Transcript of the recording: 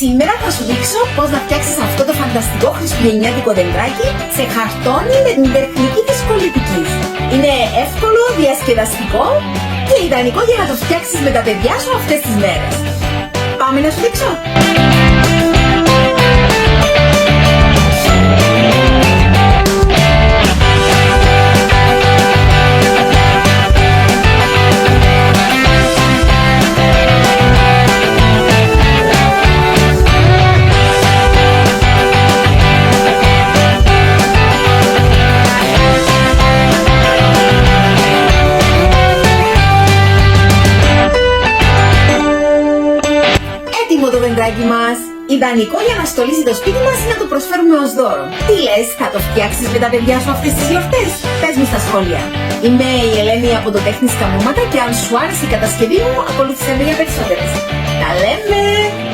Σήμερα θα σου δείξω πώς να φτιάξεις αυτό το φανταστικό χριστουγεννιάτικο δεντράκι σε χαρτόνι με την τεχνική της κολλητικής. Είναι εύκολο, διασκεδαστικό και ιδανικό για να το φτιάξεις με τα παιδιά σου αυτές τις μέρες. Πάμε να σου δείξω! Το δεντράκι μας. Ιδανικό για να στολίσει το σπίτι μας ή να το προσφέρουμε ως δώρο. Τι λες, θα το φτιάξεις με τα παιδιά σου αυτές τις γιορτές? Πες μου στα σχόλια. Είμαι η Ελένη από το Τέχνης Καμώματα και αν σου άρεσε η κατασκευή μου, ακολούθησε με για περισσότερες. Τα λέμε!